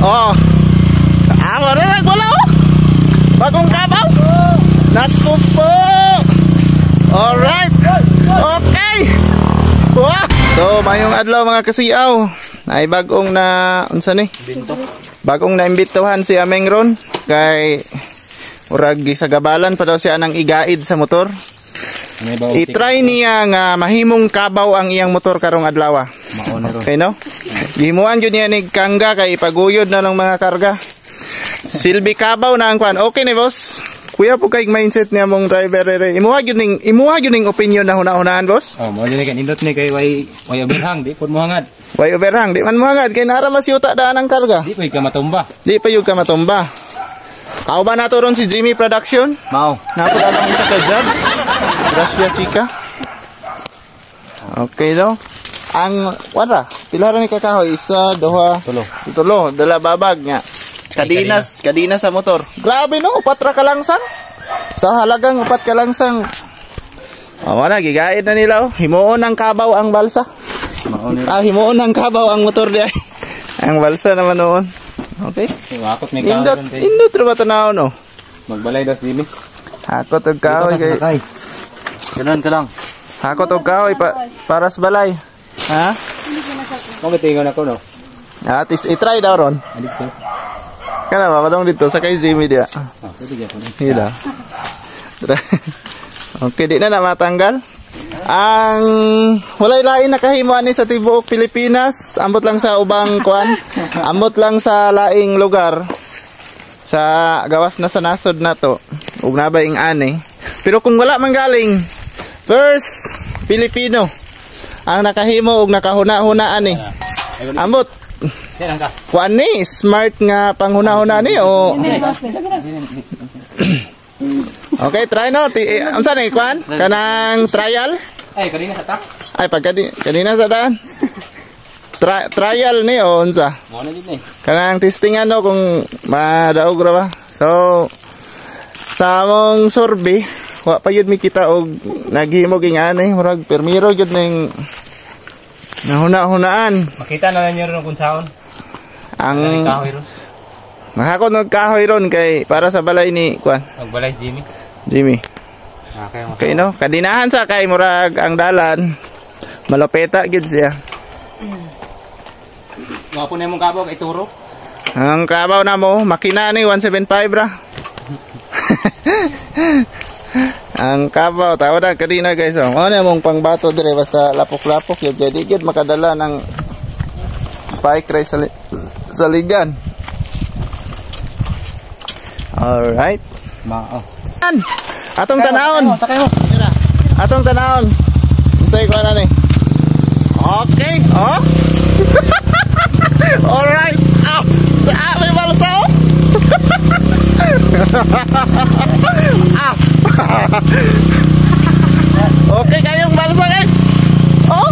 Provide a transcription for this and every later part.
Oh. Wala nagwala oh. Bagong kabaw. Naku po. Alright. Okay. Wow. So, mayong adlaw mga kasiaw. Ay bagong na unsa ni? Bagong na imbituhan si Ameng ron kay urag gisagabalan pa daw siya nang igaid sa motor. I-try niya nga mahimong kabaw ang iyang motor karong adlaw. Okay no? Gihimuan jud niya ni kangga kay paguyod na ng mga karga. Silbi kabaw na ang kwan. Okay ni boss. Kuya po kay mindset niya mong driver imuha gyud ning opinion na hunahunaan boss. Oh, mo dili kay nindot ni kay way overhang di pud mo hangad. Way overhang di man mo hangad kay nara mas yuta daan ang karga. Di pa ka matumba. Di pa yun ka matumba. Kao ba nato ron si Jimmy Production? Mao. Napo lang isa ka jobs. Gracias chika. Okay no. Ang wala, pila ra ni kakahoy? Isa, duha, tulo, dala babag nga. Kadina sa motor. Grabe no, 4 ra kalangsang. Sa halagang 4 kalangsang. Wala gigaid na nila oh. Himuon ang kabaw ang balsa. Himuon ang kabaw ang motor di ay. Ang balsa naman noon. Okay. Wakot may kahoy. Indot ra ba tanaw no? Magbalay das dili. Hakot og kahoy kay. Ganon ka lang. Hakot og kahoy para sa balay. Ha? Mo gitingon ako no. At least i-try daw ron. Dito. Kana ba kadong dito sa kay Jimmy dia. Pwede gyud. Hila. Okay, di na matanggal. Ang walay lain nakahimo ani sa tibuok Pilipinas, ambot lang sa ubang kuan, ambot lang sa laing lugar. Sa gawas na sa nasod nato, ug nabaying ani. Pero kung wala man galing, first Filipino ang nakahimo ug nakahuna-hunaan ni. Ambot. Kuan ni smart nga panghuna-huna ni o. Okay, try no. Unsa ni kuan? Kanang trial? Ay, kanina sa tak. Ay pag kanina sa daan. Trial ni o unsa? Mo na gid ni. Kanang testingan no kung madaog ra ba. So sa mong survey, wa pa yun mi kita og naghimo ging ani, murag permiro jud ning nahuna-hunaan. Makita na lang niyo ron kung saon. Ang kahoy ron. Mahakot ng kahoy ron kay para sa balay ni kuan. Magbalay Jimmy. Okay no, kadinahan sa kay murag ang dalan malapeta gid siya. Wa po na imong kabaw kay turo. Ang kabaw na mo makina ni 175 ra. Ang kabaw tawo na kadina guys. Ano na mong pangbato dire basta lapok-lapok yun. Jadi gid makadala ng spike ray sa ligan. Alright. Mao. Atong tanawon. Atong tanawon. Unsay ko na ni? Okay. Oh. Alright. May balsa oh. Okay kayong balsa guys. Oh.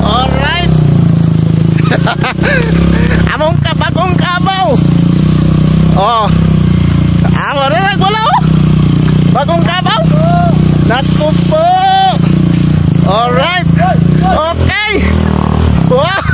Alright. Among bagong kabaw. Oh. Wala nagwala oh. Bagong kabaw. Naku po. Alright. Okay. Wow.